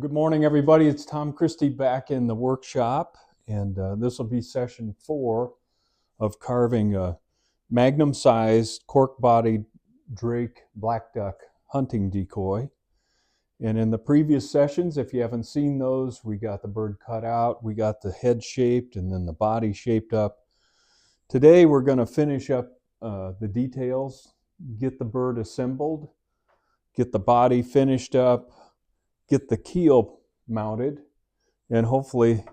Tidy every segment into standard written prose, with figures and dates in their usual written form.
Good morning, everybody. It's Tom Christie back in the workshop, and this will be session 4 of carving a magnum-sized cork-bodied drake black duck hunting decoy. And in the previous sessions, if you haven't seen those, we got the bird cut out, we got the head shaped, and then the body shaped up. Today, we're going to finish up the details, get the bird assembled, get the body finished up, get the keel mounted, and hopefully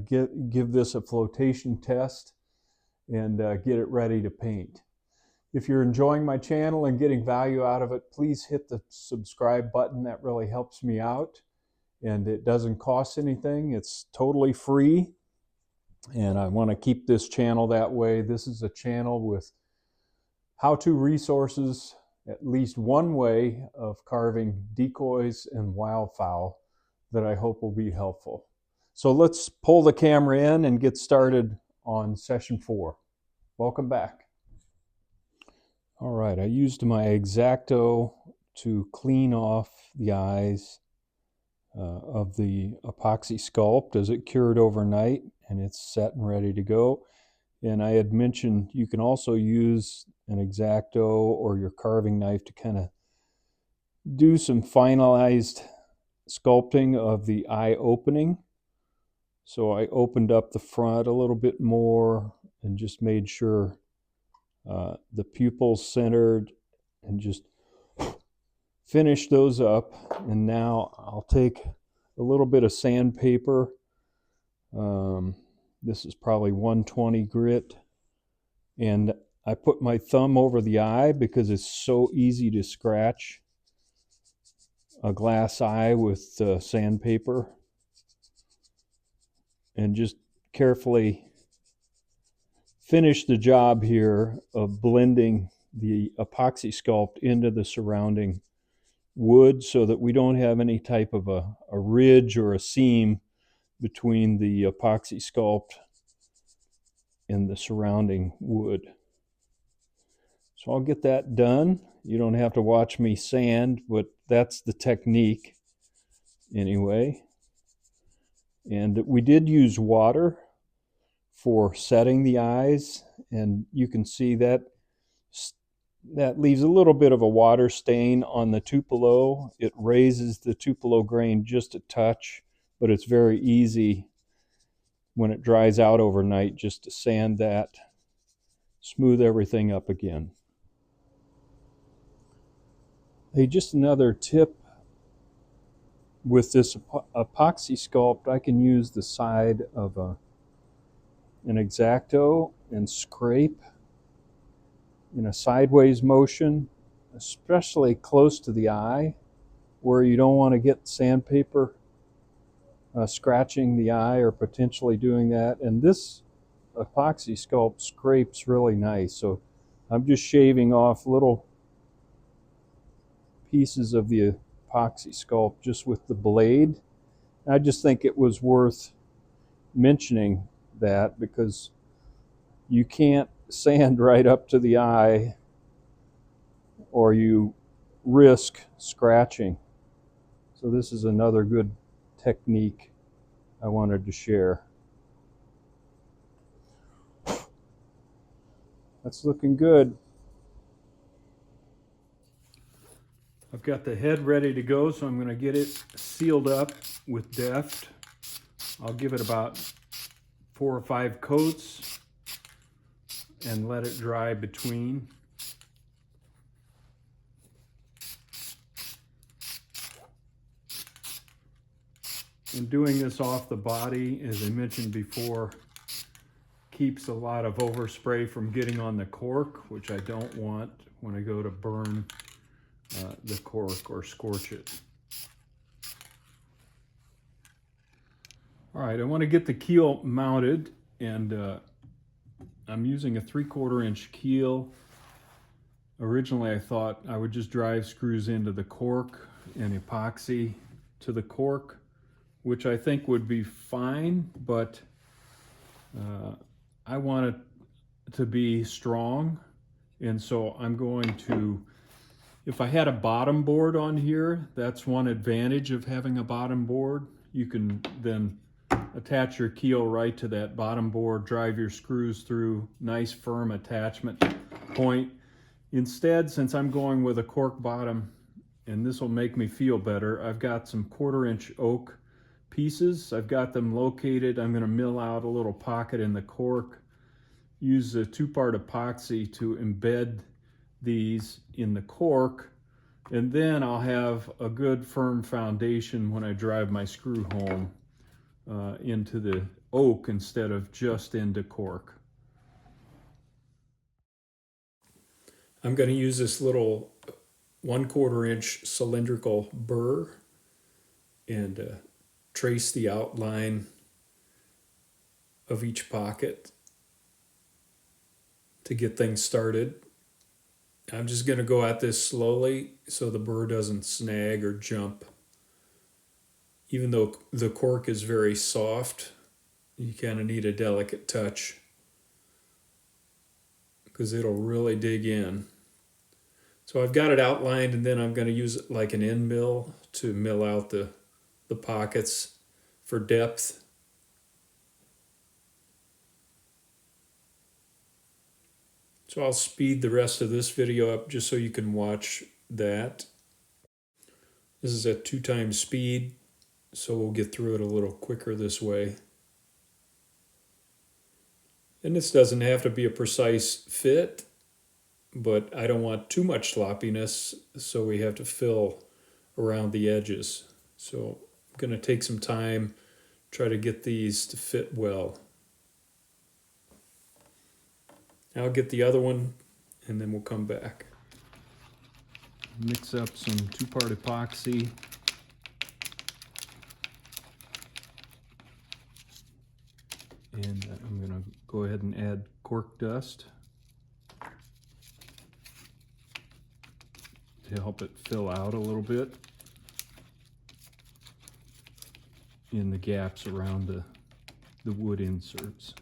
give this a flotation test and get it ready to paint. If you're enjoying my channel and getting value out of it, please hit the subscribe button. That really helps me out, and it doesn't cost anything. It's totally free, and I want to keep this channel that way. This is a channel with how-to resources, at least one way of carving decoys and wildfowl that I hope will be helpful. So let's pull the camera in and get started on session 4. Welcome back. All right, I used my X-Acto to clean off the eyes of the epoxy sculpt as it cured overnight, and it's set and ready to go. And I had mentioned you can also use an X-Acto or your carving knife to kind of do some finalized sculpting of the eye opening. So I opened up the front a little bit more and just made sure the pupils centered and just finished those up. And now I'll take a little bit of sandpaper. This is probably 120 grit, and I put my thumb over the eye because it's so easy to scratch a glass eye with sandpaper, and just carefully finish the job here of blending the epoxy sculpt into the surrounding wood so that we don't have any type of a ridge or a seam between the epoxy sculpt and the surrounding wood. So I'll get that done. You don't have to watch me sand, but that's the technique anyway. And we did use water for setting the eyes, and you can see that leaves a little bit of a water stain on the Tupelo. It raises the Tupelo grain just a touch, but it's very easy when it dries out overnight just to sand that, smooth everything up again. Hey, just another tip with this epoxy sculpt, I can use the side of an X-Acto and scrape in a sideways motion, especially close to the eye where you don't want to get sandpaper scratching the eye or potentially doing that. And this epoxy sculpt scrapes really nice, so I'm just shaving off little pieces of the epoxy sculpt just with the blade. I just think it was worth mentioning that because you can't sand right up to the eye or you risk scratching. So this is another good technique I wanted to share. That's looking good. I've got the head ready to go, so I'm going to get it sealed up with Deft. I'll give it about 4 or 5 coats and let it dry between. And doing this off the body, as I mentioned before, keeps a lot of overspray from getting on the cork, which I don't want when I go to burn the cork or scorch it. All right, I want to get the keel mounted, and I'm using a 3/4 inch keel. Originally I thought I would just drive screws into the cork and epoxy to the cork, which I think would be fine, but I want it to be strong, and so I'm going to If I had a bottom board on here, that's one advantage of having a bottom board. You can then attach your keel right to that bottom board, drive your screws through, nice firm attachment point. Instead, since I'm going with a cork bottom, and this will make me feel better, I've got some 1/4-inch oak pieces. I've got them located. I'm going to mill out a little pocket in the cork, use a 2-part epoxy to embed these in the cork, and then I'll have a good firm foundation when I drive my screw home into the oak instead of just into cork. I'm going to use this little 1/4-inch cylindrical burr and trace the outline of each pocket to get things started. I'm just going to go at this slowly so the burr doesn't snag or jump. Even though the cork is very soft, you kind of need a delicate touch because it'll really dig in. So I've got it outlined, and then I'm going to use it like an end mill to mill out the pockets for depth. So I'll speed the rest of this video up just so you can watch that. This is at 2x speed, so we'll get through it a little quicker this way. And this doesn't have to be a precise fit, but I don't want too much sloppiness, so we have to fill around the edges. So I'm going to take some time, try to get these to fit well. I'll get the other one, and then we'll come back. Mix up some 2-part epoxy. And I'm going to go ahead and add cork dust to help it fill out a little bit in the gaps around the wood inserts.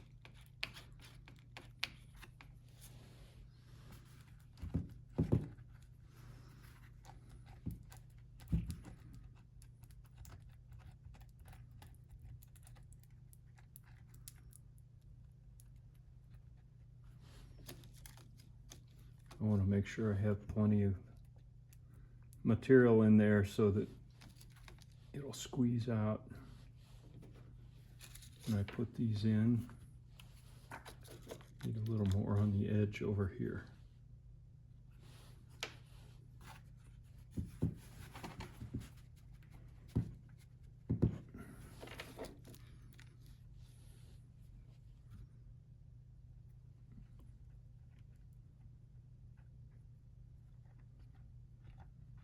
I want to make sure I have plenty of material in there so that it'll squeeze out when I put these in. Need a little more on the edge over here.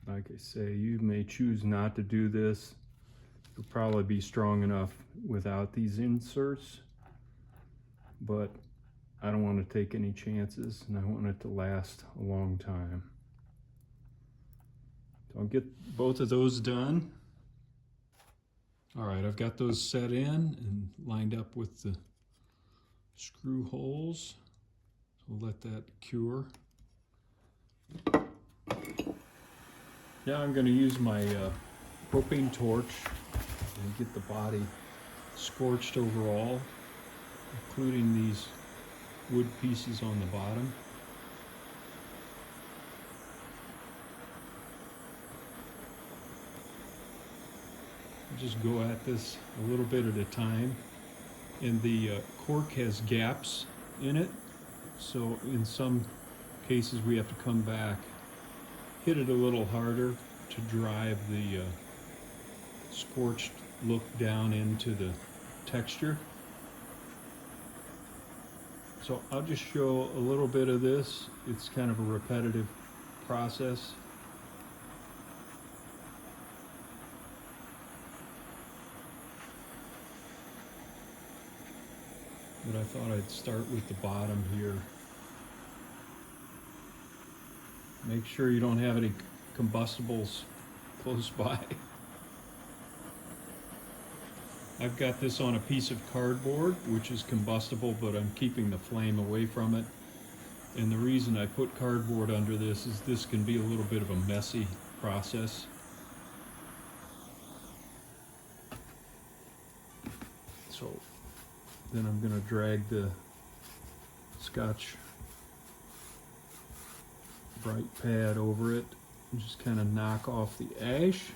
Like I say, you may choose not to do this. It'll probably be strong enough without these inserts, but I don't want to take any chances, and I want it to last a long time. So I'll get both of those done. All right, I've got those set in and lined up with the screw holes. So we'll let that cure. Now I'm going to use my propane torch and get the body scorched overall, including these wood pieces on the bottom. Just go at this a little bit at a time, and the cork has gaps in it, so in some cases we have to come back, hit it a little harder to drive the scorched look down into the texture. So I'll just show a little bit of this. It's kind of a repetitive process. But I thought I'd start with the bottom here. Make sure you don't have any combustibles close by. I've got this on a piece of cardboard, which is combustible, but I'm keeping the flame away from it. And the reason I put cardboard under this is this can be a little bit of a messy process. So then I'm going to drag the Scotch Brite pad over it and just kind of knock off the ash.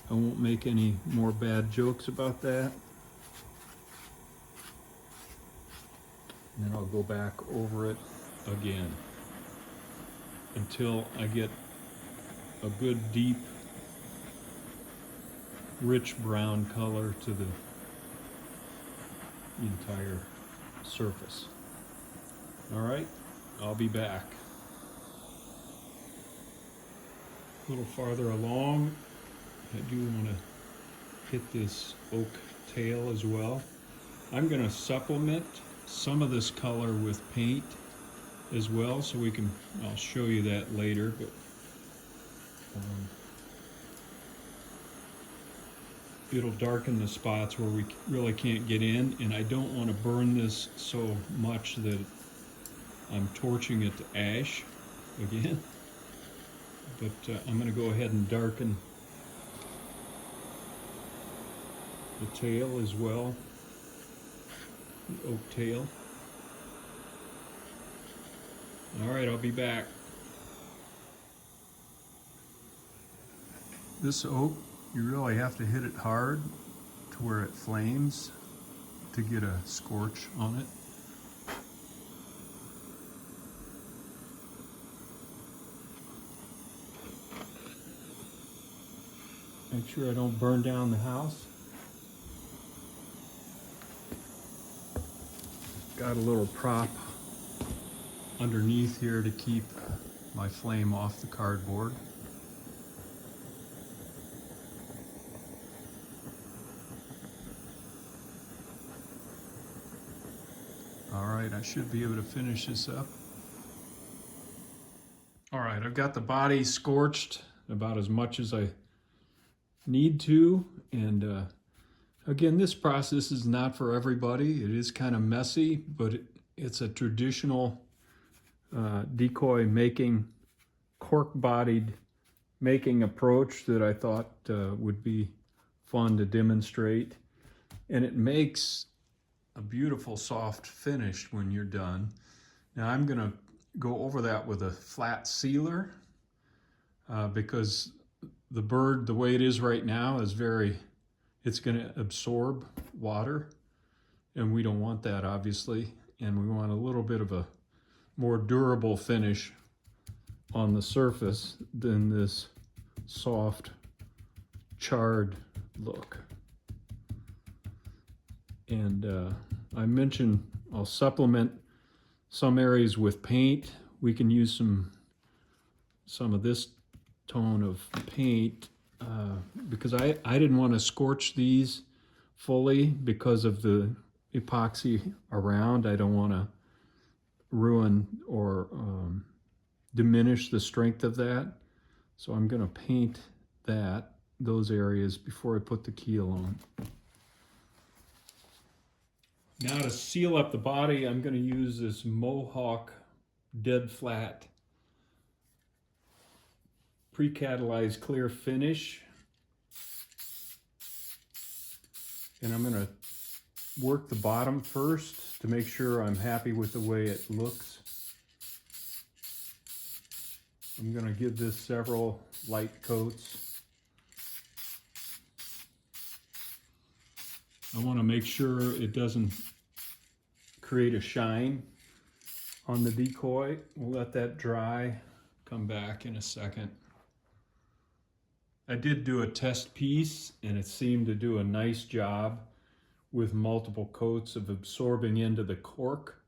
I won't make any more bad jokes about that. And then I'll go back over it again until I get a good deep rich brown color to the entire surface. All right, I'll be back. A little farther along, I do want to hit this oak tail as well. I'm going to supplement some of this color with paint as well, so I'll show you that later, but it'll darken the spots where we really can't get in, and I don't want to burn this so much that I'm torching it to ash again. But I'm going to go ahead and darken the tail as well, the oak tail. All right, I'll be back. This oak, you really have to hit it hard to where it flames to get a scorch on it. Make sure I don't burn down the house. Got a little prop underneath here to keep my flame off the cardboard. All right, I should be able to finish this up. All right, I've got the body scorched about as much as I need to, and again, this process is not for everybody. It is kind of messy, but it's a traditional decoy making, cork-bodied making approach that I thought would be fun to demonstrate. And it makes a beautiful soft finish when you're done. Now I'm gonna go over that with a flat sealer because the bird, the way it is right now, is it's gonna absorb water, and we don't want that, obviously. And we want a little bit of a more durable finish on the surface than this soft, charred look. And I mentioned I'll supplement some areas with paint. We can use some of this tone of paint because I didn't want to scorch these fully because of the epoxy around. I don't want to ruin or diminish the strength of that. So I'm going to paint those areas before I put the keel on. Now to seal up the body, I'm going to use this Mohawk dead flat pre-catalyzed clear finish. And I'm going to work the bottom first to make sure I'm happy with the way it looks. I'm going to give this several light coats. I want to make sure it doesn't create a shine on the decoy. We'll let that dry, come back in a second. I did do a test piece and it seemed to do a nice job with multiple coats of absorbing into the cork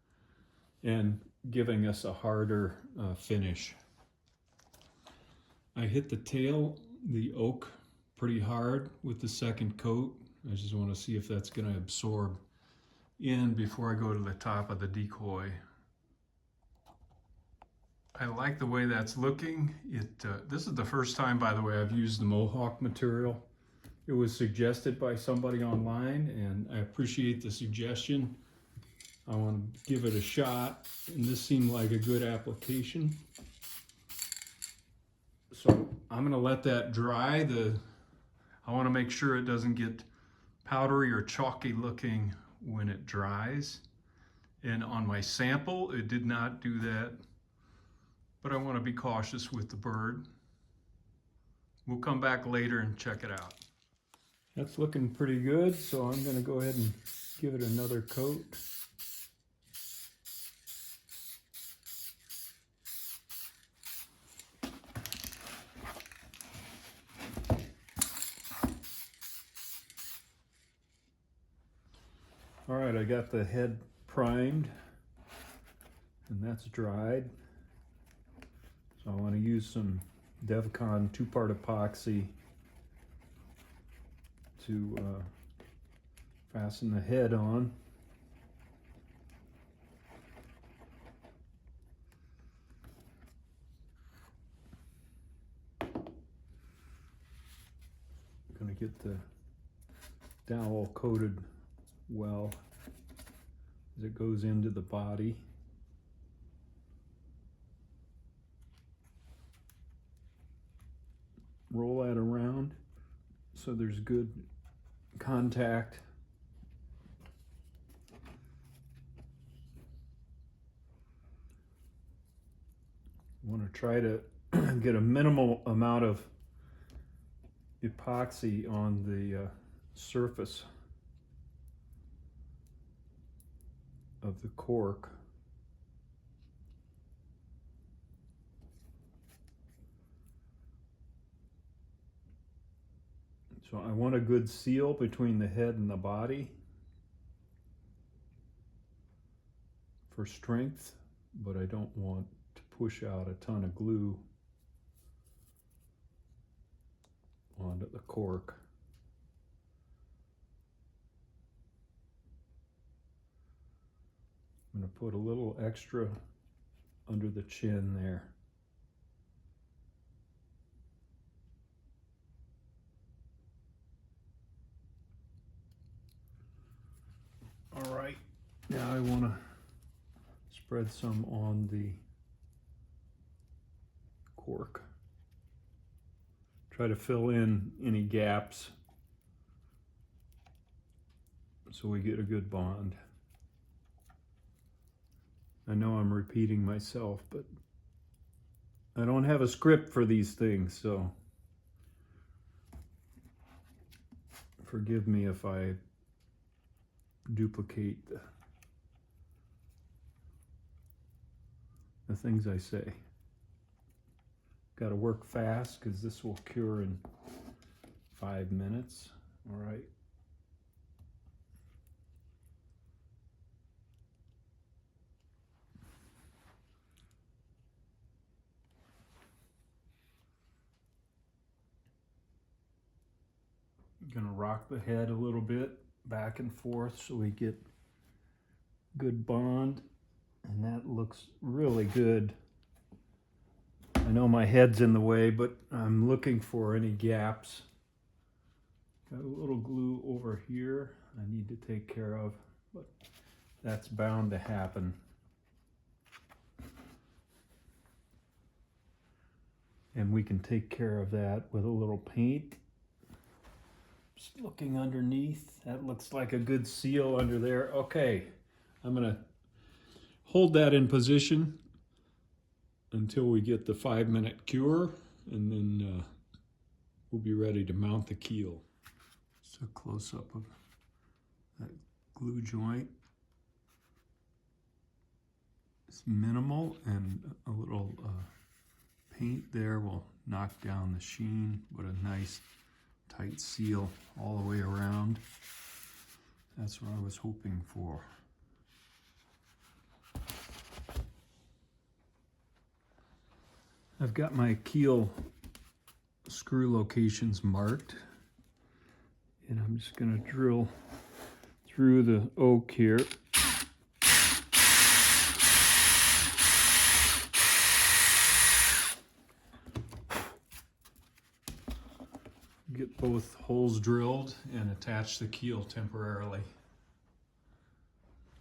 and giving us a harder finish. I hit the tail, the oak, pretty hard with the second coat. I just want to see if that's going to absorb in before I go to the top of the decoy. I like the way that's looking. This is the first time, by the way, I've used the Mohawk material. It was suggested by somebody online, and I appreciate the suggestion. I want to give it a shot, and this seemed like a good application. So I'm going to let that dry. I want to make sure it doesn't get powdery or chalky looking when it dries. And on my sample, it did not do that, but I want to be cautious with the bird. We'll come back later and check it out. That's looking pretty good, so I'm going to go ahead and give it another coat. All right, I got the head primed, and that's dried. So I want to use some Decoy 2-part epoxy to fasten the head on. I'm going to get the dowel coated well as it goes into the body. Roll that around so there's good contact. I want to try to get a minimal amount of epoxy on the surface of the cork. So I want a good seal between the head and the body for strength, but I don't want to push out a ton of glue onto the cork. I'm going to put a little extra under the chin there. All right, now I want to spread some on the cork. Try to fill in any gaps so we get a good bond. I know I'm repeating myself, but I don't have a script for these things, so forgive me if I duplicate the things I say. Got to work fast because this will cure in 5 minutes. All right. Gonna rock the head a little bit back and forth so we get good bond, and that looks really good. I know my head's in the way, but I'm looking for any gaps. Got a little glue over here I need to take care of, but that's bound to happen. And we can take care of that with a little paint. Just looking underneath, that looks like a good seal under there. Okay, I'm gonna hold that in position until we get the 5-minute cure, and then we'll be ready to mount the keel. Just a close-up of that glue joint. It's minimal, and a little paint there will knock down the sheen, but a nice tight seal all the way around. That's what I was hoping for. I've got my keel screw locations marked, and I'm just going to drill through the oak here. Get both holes drilled and attach the keel temporarily.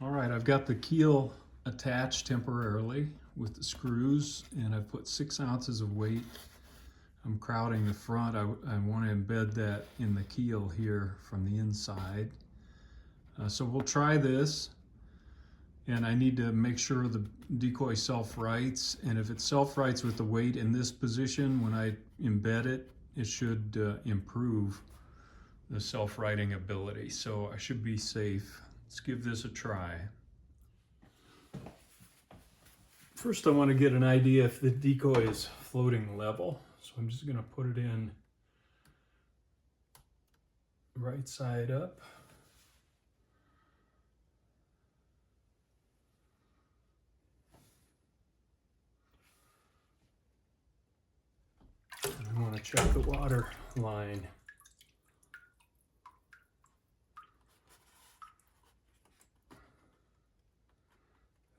All right, I've got the keel attached temporarily with the screws, and I've put 6 ounces of weight. I'm crowding the front. I want to embed that in the keel here from the inside. So we'll try this, and I need to make sure the decoy self-rights, and if it self-rights with the weight in this position, when I embed it, it should improve the self-righting ability. So I should be safe. Let's give this a try. First, I want to get an idea if the decoy is floating level. So I'm just going to put it in right side up. And I want to check the water line.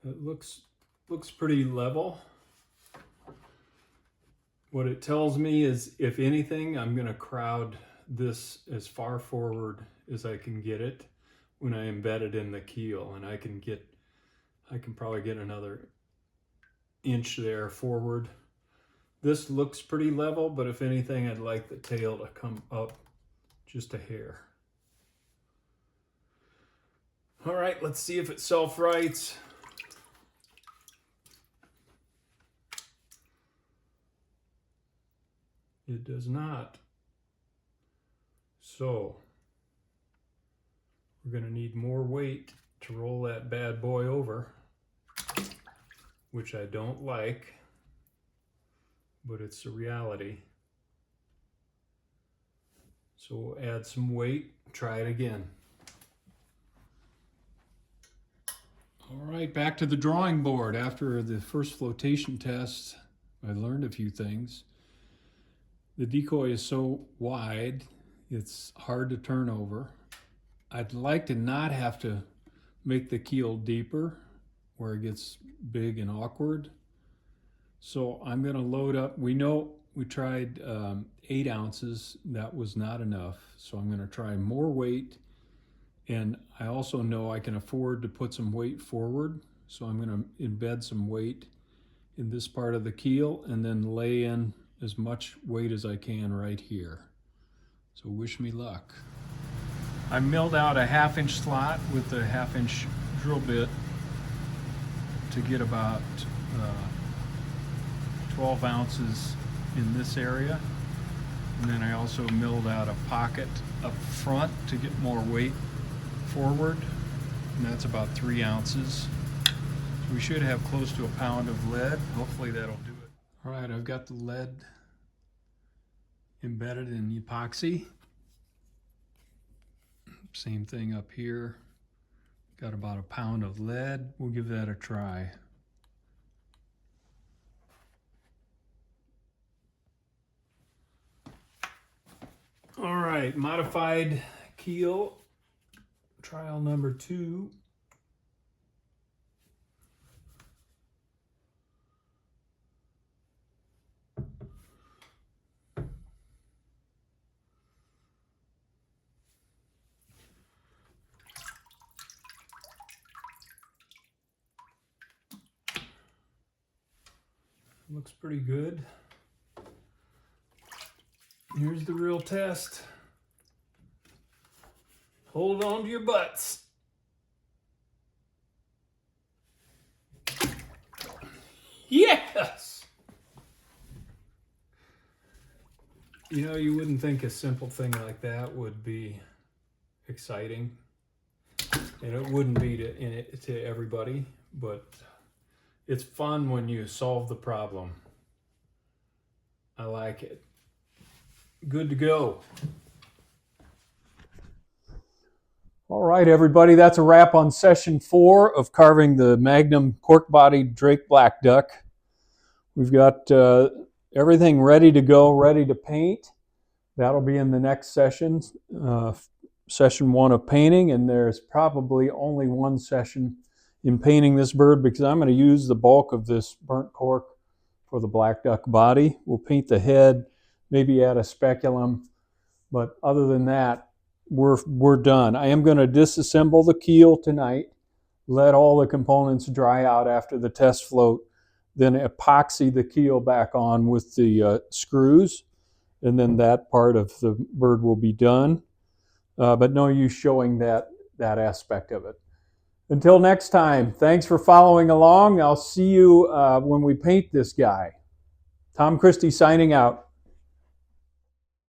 It looks pretty level. What it tells me is, if anything, I'm going to crowd this as far forward as I can get it when I embed it in the keel, and I can probably get another inch there forward. This looks pretty level, but if anything, I'd like the tail to come up just a hair. All right, let's see if it self-rights. It does not. So we're going to need more weight to roll that bad boy over, which I don't like, but it's the reality. So we'll add some weight, try it again. All right, back to the drawing board. After the first flotation test, I learned a few things. The decoy is so wide, it's hard to turn over. I'd like to not have to make the keel deeper where it gets big and awkward. So I'm going to load up. We tried 8 ounces. That was not enough. So I'm going to try more weight. And I also know I can afford to put some weight forward. So I'm going to embed some weight in this part of the keel and then lay in as much weight as I can right here. So wish me luck. I milled out a 1/2 inch slot with a 1/2 inch drill bit to get about 12 ounces in this area. And then I also milled out a pocket up front to get more weight forward. And that's about 3 ounces. So we should have close to 1 pound of lead. Hopefully that'll do it. All right, I've got the lead embedded in epoxy. Same thing up here. Got about 1 pound of lead. We'll give that a try. All right, modified keel, trial number 2. Looks pretty good. Here's the real test. Hold on to your butts. Yes! You know, you wouldn't think a simple thing like that would be exciting. And it wouldn't be to everybody, but it's fun when you solve the problem. I like it. Good to go. All right, everybody, that's a wrap on session 4 of carving the Magnum cork-bodied Drake black duck. We've got everything ready to go, ready to paint. That'll be in the next session, session 1 of painting, and there's probably only 1 session in painting this bird because I'm going to use the bulk of this burnt cork for the black duck body. We'll paint the head, maybe add a speculum, but other than that, we're done. I am going to disassemble the keel tonight. let all the components dry out after the test float, then epoxy the keel back on with the screws, and then that part of the bird will be done. But no use showing that aspect of it. Until next time, thanks for following along. I'll see you when we paint this guy. Tom Christie signing out.